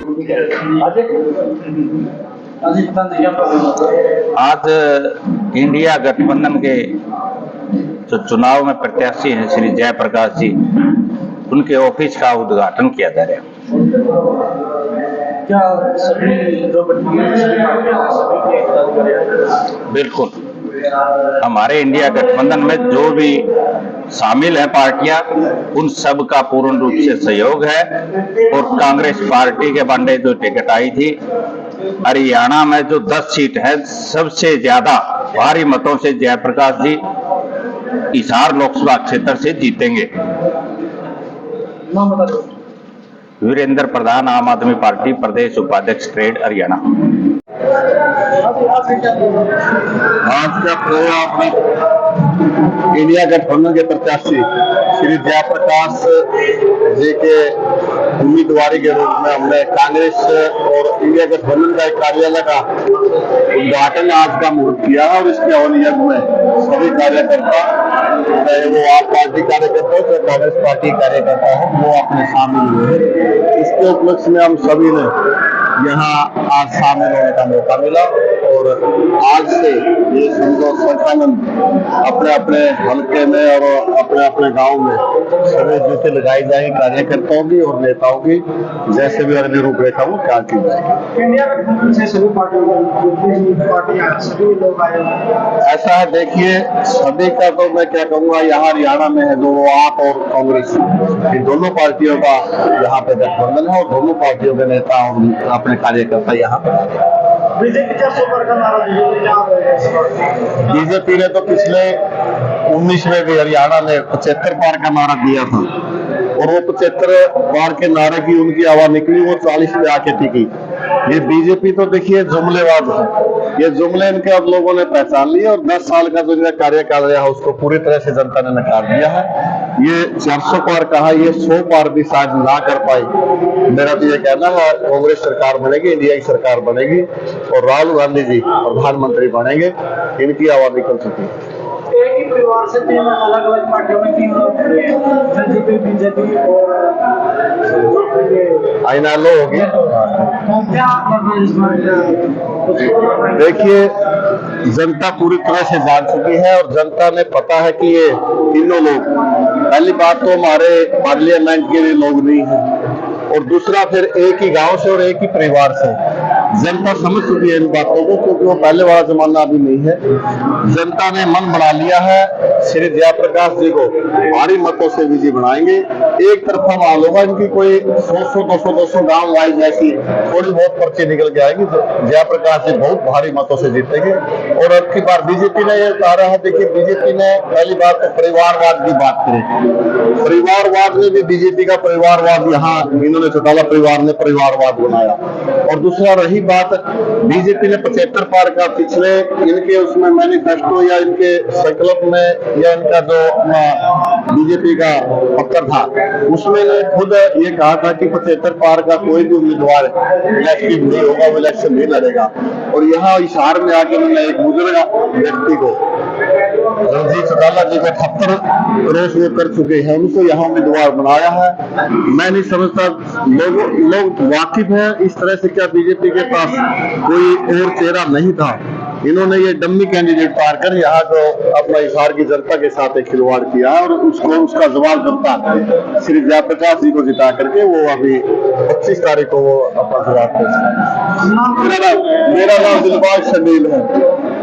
आज इंडिया गठबंधन के जो चुनाव में प्रत्याशी हैं श्री जयप्रकाश जी, उनके ऑफिस का उद्घाटन किया जा रहा है। क्या सभी जो बिल्कुल, हमारे इंडिया गठबंधन में जो भी शामिल है पार्टियां, उन सब का पूर्ण रूप से सहयोग है। और कांग्रेस पार्टी के बांडे जो टिकट आई थी, हरियाणा में जो 10 सीट है, सबसे ज्यादा भारी मतों से जयप्रकाश जी हिसार लोकसभा क्षेत्र से जीतेंगे। नाम बता दो। वीरेंद्र प्रधान, आम आदमी पार्टी प्रदेश उपाध्यक्ष ट्रेड हरियाणा। आज का प्रोग्राम इंडिया गठबंधन के प्रत्याशी श्री जयप्रकाश जी के उम्मीदवारी के रूप में हमने कांग्रेस और इंडिया गठबंधन का एक कार्यालय का उद्घाटन आज का मुहूर्त किया है। और इसके अवनियत में सभी कार्यकर्ता, चाहे वो आप पार्टी कार्यकर्ता हो चाहे कांग्रेस पार्टी कार्यकर्ता हो, वो अपने शामिल हुए। इसके उपलक्ष्य में हम सभी ने यहाँ आज शामिल होने का मौका मिला। और आज से ये संतोष संख्यानंद अपने अपने हल्के में और अपने अपने गांव में सभी ड्यूटी लगाई जाएगी कार्यकर्ताओं की और नेताओं की, जैसे भी अन्य रूपरेखा वो क्या की जाएगी। इंडिया गठबंधन से सभी पार्टियां सभी लोग आए। ऐसा है, देखिए सभी का तो मैं क्या कहूँगा, यहाँ हरियाणा में है जो आप और कांग्रेस, इन दोनों पार्टियों का यहाँ पे गठबंधन है और दोनों पार्टियों के नेता और अपने कार्यकर्ता यहाँ पे। बीजेपी 400 पार का नारा बीजेपी ने तो पिछले 19 में भी हरियाणा ने 75 पार का नारा दिया था और वो 75 पार के नारे की उनकी आवाज निकली, वो 40 पे आके टिकी। ये बीजेपी तो देखिए जुमलेबाज है, ये जुमले इनके अब लोगों ने पहचान लिया और 10 साल का जो इनका कार्यकाल रहा है उसको पूरी तरह से जनता ने नकार दिया है। ये 400 पार कहा, ये 100 पार भी शायद ना कर पाई। मेरा तो ये कहना है कांग्रेस सरकार बनेगी, इंडिया की सरकार बनेगी और राहुल गांधी जी प्रधानमंत्री बनेंगे, इनकी आवाज निकल चुकी है। एक ही परिवार से 3 अलग अलग पार्टियों में 3 लोग, बीजेपी और आइनालो होगी। क्या देखिए जनता पूरी तरह से जान चुकी है और जनता ने पता है कि ये तीनों लोग, पहली बात तो हमारे पार्लियामेंट के भी लोग नहीं है और दूसरा फिर एक ही गांव से और एक ही परिवार से। जनता समझ चुकी है इन बातों को, क्योंकि वो पहले वाला जमाना अभी नहीं है। जनता ने मन बना लिया है श्री जयप्रकाश जी को भारी मतों से विजयी बनाएंगे। एक तरफा माल होगा, इनकी कोई 100-200 गांव वाइज ऐसी थोड़ी बहुत पर्ची निकल के आएगी। जयप्रकाश जी बहुत भारी मतों से जीतेंगे। और अब की बार बीजेपी ने यह कहा है, देखिए बीजेपी ने पहली बात तो परिवारवाद की बात करें, परिवारवाद में भी बीजेपी का परिवारवाद यहाँ इन्होंने चौटाला परिवार ने परिवारवाद बनाया। और दूसरा रही बात, बीजेपी ने 75 पार का पिछले इनके उसमें मैनिफेस्टो या इनके संकल्प में या इनका जो बीजेपी का पत्र था उसमें ने खुद ये कहा था कि 75 पार का कोई भी उम्मीदवार इलेक्टिव नहीं होगा, वो इलेक्शन नहीं लड़ेगा। और यहाँ हिसार में आके उन्होंने एक बुजुर्ग व्यक्ति को, रणजीत चौटाला जी को 78 क्रॉस वो कर चुके हैं, उनको यहाँ उम्मीदवार बनाया है। मैं नहीं समझता लोग वाकिफ हैं इस तरह से, क्या बीजेपी के पास कोई और चेहरा नहीं था। इन्होंने ये डम्मी कैंडिडेट पार कर यहाँ को अपना हिसार की जनता के साथ एक खिलवाड़ किया और उसका जवाब जनता श्री जयप्रकाश जी को जिता करके वो अभी 25 तारीख को वो अपना जवाब देगा। मेरा नाम दिलबाग शमील है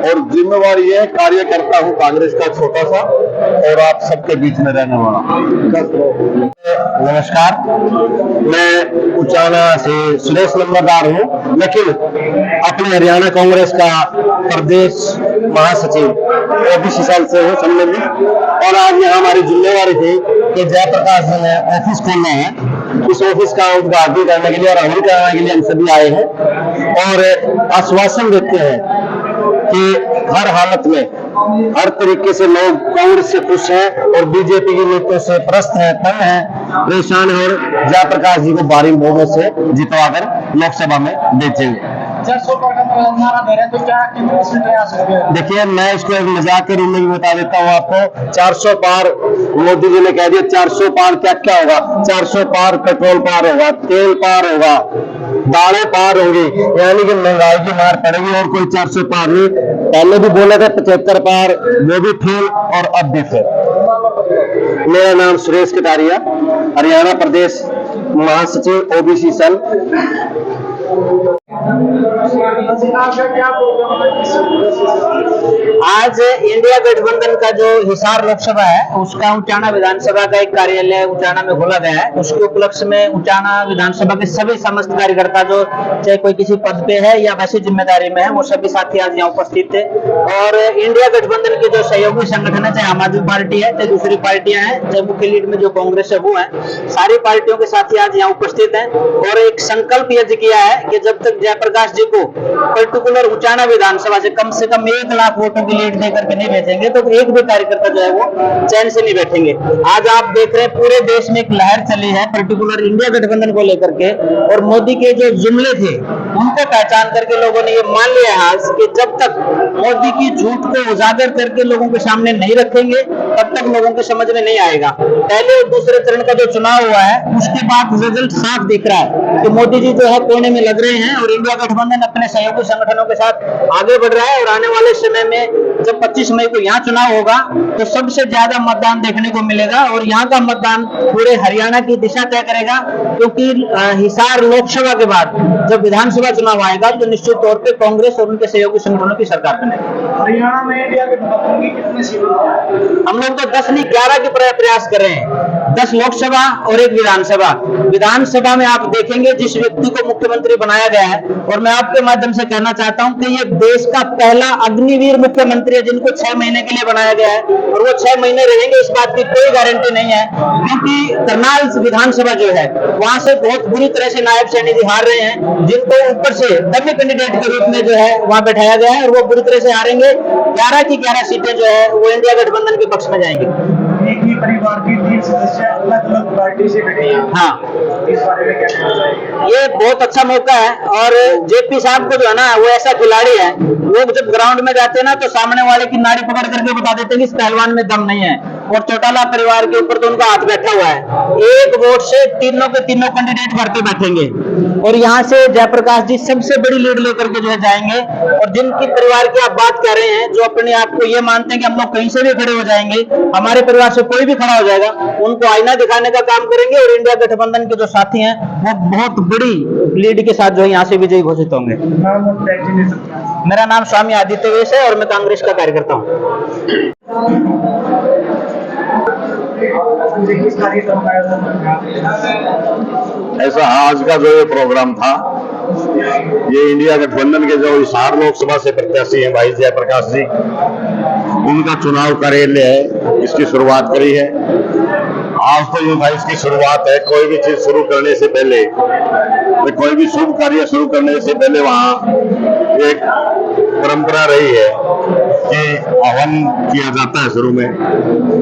और जिम्मेवारी ये कार्यकर्ता हूँ कांग्रेस का छोटा सा और आप सबके बीच में रहने वाला। नमस्कार, मैं उचाना से सुरेश नंबरदार हूँ, लेकिन अपने हरियाणा कांग्रेस का प्रदेश महासचिव ओबीसी सेल से हूँ सम्मिलित। और आज यहाँ हमारी जिम्मेवारी थी कि जयप्रकाश जी ने ऑफिस खोलना है, इस ऑफिस का उद्घाटन करने के लिए और अमल कराने के लिए हम सभी आए हैं और आश्वासन देते हैं कि हर हालत में हर तरीके से लोग कांग्रेस से खुश हैं और बीजेपी की नीतियों से त्रस्त हैं, तंग हैं, परेशान है और जयप्रकाश जी को भारी बहुमत से जितवाकर लोकसभा में भेजेंगे। 400 पार का नारा दे रहे हैं, तो क्या कितने प्रयास होंगे? देखिए मैं इसको एक मजाक के रूप में भी बता देता हूँ आपको। 400 पार मोदी जी ने कह दिया, 400 पार क्या क्या होगा? 400 पार पेट्रोल पार होगा, तेल पार होगा, दालें पार होंगी, यानी कि महंगाई की मार पड़ेगी और कोई 400 पार नहीं। पहले भी बोले थे 75 पार, वो भी फेल और अब भी फेल। मेरा नाम सुरेश कटारिया, हरियाणा प्रदेश महासचिव ओबीसी सेल। आपका क्या प्रोग्राम है? आज इंडिया गठबंधन का जो हिसार लोकसभा है उसका उचाना विधानसभा का एक कार्यालय उचाना में खोला गया है। उसके उपलक्ष्य में उचाना विधानसभा के सभी समस्त कार्यकर्ता जो चाहे कोई किसी पद पे है या वैसी जिम्मेदारी में है, वो सभी साथी आज यहाँ उपस्थित थे। और इंडिया गठबंधन के जो सहयोगी संगठन है, चाहे आम आदमी पार्टी है, चाहे दूसरी पार्टियां हैं, चाहे मुख्य लीड में जो कांग्रेस है वो है, सारी पार्टियों के साथी आज यहाँ उपस्थित हैं और एक संकल्प यज्ञ किया है कि जब तक जयप्रकाश जी को पर्टिकुलर उचाना विधानसभा से कम 1 लाख वोटों की लीड देकर के नहीं बैठेंगे तो एक भी कार्यकर्ता जो है वो चैन से नहीं बैठेंगे। आज आप देख रहे हैं पूरे देश में एक लहर चली है पर्टिकुलर इंडिया गठबंधन को लेकर के, और मोदी के जो जुमले थे उनको पहचान करके लोगों ने ये मान लिया है आज कि जब तक मोदी की झूठ को उजागर करके लोगों के सामने नहीं रखेंगे तब तक लोगों के समझ में नहीं आएगा। पहले और दूसरे चरण का जो चुनाव हुआ है उसके बाद रिजल्ट साफ दिख रहा है कि मोदी जी जो है कोने में लग रहे हैं और इंडिया गठबंधन अपने सहयोगी संगठनों के साथ आगे बढ़ रहा है। और आने वाले समय में जब 25 मई को यहाँ चुनाव होगा तो सबसे ज्यादा मतदान देखने को मिलेगा और यहाँ का मतदान पूरे हरियाणा की दिशा तय करेगा, क्योंकि हिसार लोकसभा के बाद जब विधानसभा चुनाव आएगा तो निश्चित तौर पे कांग्रेस और उनके सहयोगी संगठनों की सरकार बनेगी। हरियाणा में इंडिया गठबंधन की कितनी सीटें? हम लोग तो 10 नहीं 11 के प्रयास कर रहे हैं, 10 लोकसभा और 1 विधानसभा। विधानसभा में आप देखेंगे जिस व्यक्ति को मुख्यमंत्री बनाया गया है, और मैं आपके माध्यम से कहना चाहता हूं कि ये देश का पहला अग्निवीर मुख्यमंत्री है जिनको 6 महीने के लिए बनाया गया है, और वो 6 महीने रहेंगे इस बात की कोई गारंटी नहीं है, क्योंकि करनाल विधानसभा जो है वहां से बहुत बुरी तरह से नायब सैनी जी हार रहे हैं, जिनको ऊपर से डमी कैंडिडेट के रूप में जो है वहां बैठाया गया है और वो बुरी तरह से हारेंगे। 11 की 11 सीटें जो है वो इंडिया गठबंधन के पक्ष में जाएंगी। एक ही परिवार की 3 सदस्य अलग अलग पार्टी से खड़े हैं। हाँ, इस बारे में क्या कहना चाहिए? ये बहुत अच्छा मौका है, और जेपी साहब को जो है ना वो ऐसा खिलाड़ी है, वो जब ग्राउंड में जाते हैं ना तो सामने वाले की नाड़ी पकड़ करके बता देते हैं कि इस पहलवान में दम नहीं है, और चौटाला परिवार के ऊपर तो उनका हाथ बैठा हुआ है। एक वोट से तीनों के तीनों कैंडिडेट घर पे बैठेंगे और यहाँ से जयप्रकाश जी सबसे बड़ी लीड लेकर के जो है जाएंगे। और जिनकी परिवार की आप बात कर रहे हैं, जो अपने आप को ये मानते हैं कि हम लोग कहीं से भी खड़े हो जाएंगे, हमारे परिवार से कोई भी खड़ा हो जाएगा, उनको आईना दिखाने का काम करेंगे और इंडिया गठबंधन के जो साथी हैं वो बहुत बड़ी लीड के साथ जो है यहाँ से विजयी घोषित होंगे। नाम और डेजिग्नेशन क्या है? मेरा नाम स्वामी आदित्य वेश है और मैं कांग्रेस का कार्यकर्ता हूँ। किस कार्यक्रम का आयोजन है? ऐसा आज का जो ये प्रोग्राम था, ये इंडिया गठबंधन के जो हिसार लोकसभा से प्रत्याशी हैं भाई जयप्रकाश जी, उनका चुनाव कार्यालय है, इसकी शुरुआत करी है। आज तो ये भाई इसकी शुरुआत है। कोई भी चीज शुरू करने से पहले, कोई भी शुभ कार्य शुरू करने से पहले वहाँ एक परंपरा रही है कि हवन किया जाता है शुरू में।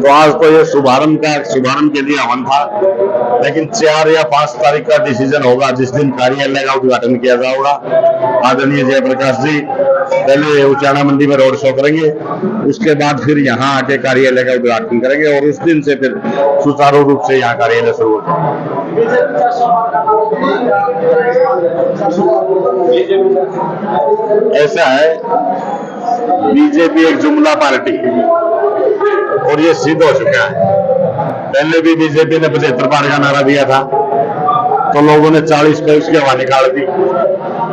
तो आज तो ये शुभारंभ के लिए हवन था, लेकिन 4 या 5 तारीख का डिसीजन होगा जिस दिन कार्यालय का उद्घाटन किया जाएगा। आदरणीय जयप्रकाश जी पहले उचाना मंडी में रोड शो करेंगे, उसके बाद फिर यहाँ आके कार्यालय का उद्घाटन करेंगे और उस दिन से फिर सुचारू रूप से यहाँ कार्यालय शुरू हो जाएगा। ऐसा है, बीजेपी एक जुमला पार्टी और ये सिद्ध हो चुका है। पहले भी बीजेपी ने 75 पार का नारा दिया था तो लोगों ने 40 पे उसकी हवा निकाल दी,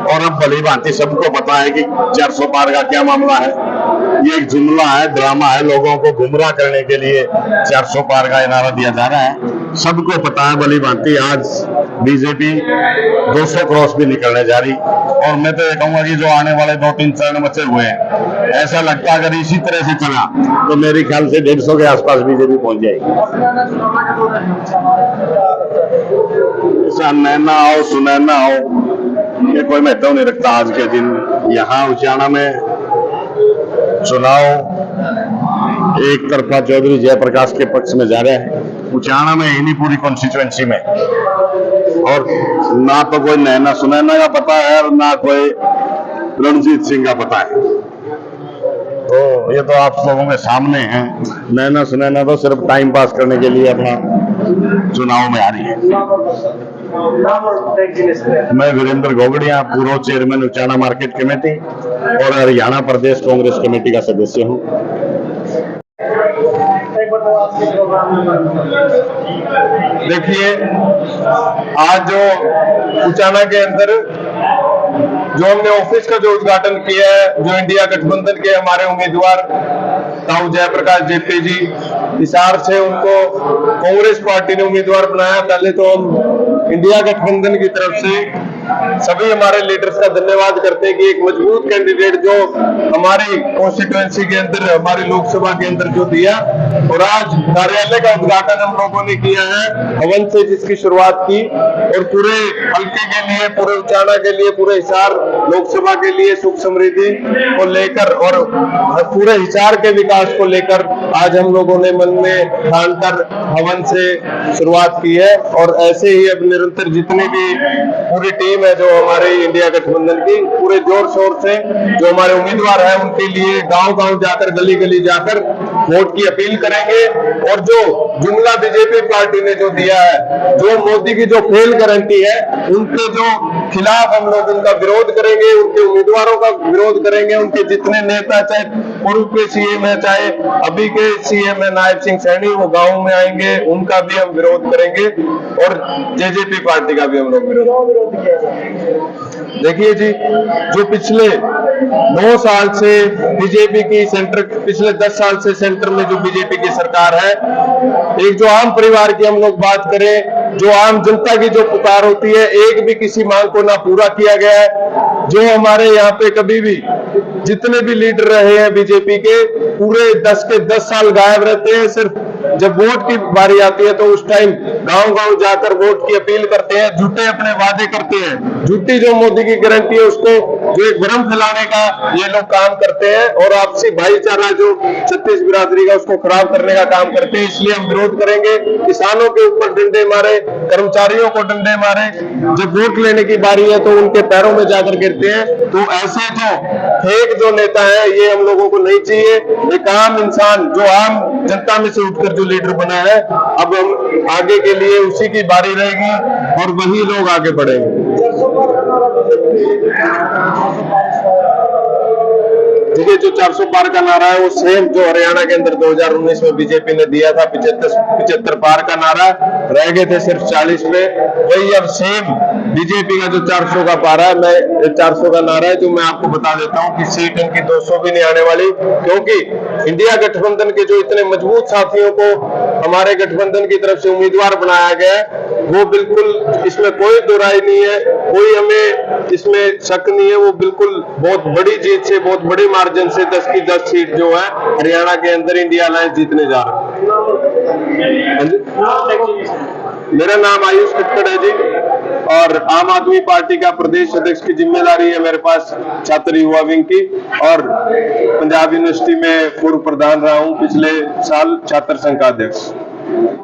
और अब भली भांति सबको पता है कि 400 पार का क्या मामला है। ये एक जुमला है, ड्रामा है, लोगों को गुमराह करने के लिए 400 पार का नारा दिया जा रहा है। सबको पता है भली भांति आज बीजेपी 200 क्रॉस भी निकलने जा रही, और मैं तो ये कहूंगा कि जो आने वाले 2-3 चरण बचे हुए हैं, ऐसा लगता है अगर इसी तरह से चला तो मेरे ख्याल से 150 के आसपास बीजेपी पहुंच जाएगी। ऐसा नैना हो सुनैना हो ये कोई महत्व नहीं रखता आज के दिन। यहाँ उचाना में चुनाव एक तरफा चौधरी जयप्रकाश के पक्ष में जा रहे हैं, उचाना में ही नहीं पूरी कॉन्स्टिट्यूएंसी में, और ना तो कोई नैना सुनैना का पता है और ना कोई रणजीत सिंह का पता है। तो ये तो आप लोगों के सामने है, नैना सुनैना तो सिर्फ टाइम पास करने के लिए अपना चुनाव में आ रही है। नाम और टैग जिनिस करें। मैं वीरेंद्र गोगड़िया, पूर्व चेयरमैन उचाना मार्केट कमेटी और हरियाणा प्रदेश कांग्रेस कमेटी का सदस्य हूँ। एक बार तो आपके प्रोग्राम में देखिए, आज जो उचाना के अंदर जो हमने ऑफिस का जो उद्घाटन किया है, जो इंडिया गठबंधन के हमारे उम्मीदवार ताऊ जयप्रकाश जेपी जी हिसार से उनको कांग्रेस पार्टी ने उम्मीदवार बनाया। पहले तो हम इंडिया गठबंधन की तरफ से सभी हमारे लीडर्स का धन्यवाद करते हैं कि एक मजबूत कैंडिडेट जो हमारी कॉन्स्टिट्यूएंसी के अंदर, हमारी लोकसभा के अंदर जो दिया, और आज कार्यालय का उद्घाटन हम लोगों ने किया है हवन से, जिसकी शुरुआत की, और पूरे हल्के के लिए, पूरे उचाना के लिए, पूरे हिसार लोकसभा के लिए सुख समृद्धि को लेकर और पूरे हिसार के विकास को लेकर आज हम लोगों ने मन में ठानकर हवन से शुरुआत की है। और ऐसे ही अब निरंतर जितनी भी पूरी टीम है जो हमारे इंडिया गठबंधन की, पूरे जोर शोर से जो हमारे उम्मीदवार हैं उनके लिए गांव-गांव जाकर, गली-गली जाकर वोट की अपील करेंगे। और जो जुमला बीजेपी पार्टी ने जो दिया है, जो मोदी की जो फेल गारंटी है, उनके जो खिलाफ हम लोग उनका विरोध करेंगे, उनके उम्मीदवारों का विरोध करेंगे। उनके जितने नेता, चाहे पूर्व के सीएम है, चाहे अभी के सीएम है नायब सिंह सैनी, वो गाँव में आएंगे, उनका भी हम विरोध करेंगे, और जेजेपी पार्टी का भी हम लोग विरोध किया जाए। देखिए जी, जो पिछले 9 साल से बीजेपी की सेंटर, पिछले 10 साल से सेंटर में जो बीजेपी की सरकार है, एक जो आम परिवार की हम लोग बात करें, जो आम जनता की जो पुकार होती है, एक भी किसी मांग को ना पूरा किया गया है। जो हमारे यहाँ पे कभी भी जितने भी लीडर रहे हैं बीजेपी के, पूरे 10 के 10 साल गायब रहते हैं। सिर्फ जब वोट की बारी आती है तो उस टाइम गांव-गांव जाकर वोट की अपील करते हैं, झूठे अपने वादे करते हैं, झूठी जो मोदी की गारंटी है उसको जो एक भ्रम फैलाने का ये लोग काम करते हैं, और आपसी भाईचारा जो छत्तीस बिरादरी का उसको खराब करने का काम करते हैं। इसलिए हम विरोध करेंगे। किसानों के ऊपर डंडे मारे, कर्मचारियों को डंडे मारे, जब वोट लेने की बारी है तो उनके पैरों में जाकर गिरते हैं। तो ऐसे जो फेक जो नेता है, ये हम लोगों को नहीं चाहिए। एक आम इंसान जो आम जनता में से उठकर जो लीडर बना है, अब हम आगे के लिए उसी की बारी रहेगी और वही लोग आगे बढ़ेंगे। देखिए, जो 400 पार का नारा है वो सेम जो हरियाणा के अंदर 2019 में बीजेपी ने दिया था, 75 पार का नारा, रह गए थे सिर्फ 40 पे, वही अब सेम बीजेपी का जो 400 का पारा है, मैं 400 का नारा है, जो मैं आपको बता देता हूं कि सीट इनकी 200 भी नहीं आने वाली, क्योंकि इंडिया गठबंधन के जो इतने मजबूत साथियों को हमारे गठबंधन की तरफ से उम्मीदवार बनाया गया है, वो बिल्कुल, इसमें कोई दुराई नहीं है, कोई हमें इसमें शक नहीं है। वो बिल्कुल बहुत बड़ी जीत से, बहुत बड़ी मार्जिन से 10 की 10 सीट जो है हरियाणा के अंदर इंडिया अलायंस जीतने जा रहा है। मेरा नाम आयुष खट्टर है जी, और आम आदमी पार्टी का प्रदेश अध्यक्ष की जिम्मेदारी है मेरे पास छात्र युवा विंग की, और पंजाब यूनिवर्सिटी में पूर्व प्रधान रहा हूं, पिछले साल छात्र संघ का अध्यक्ष।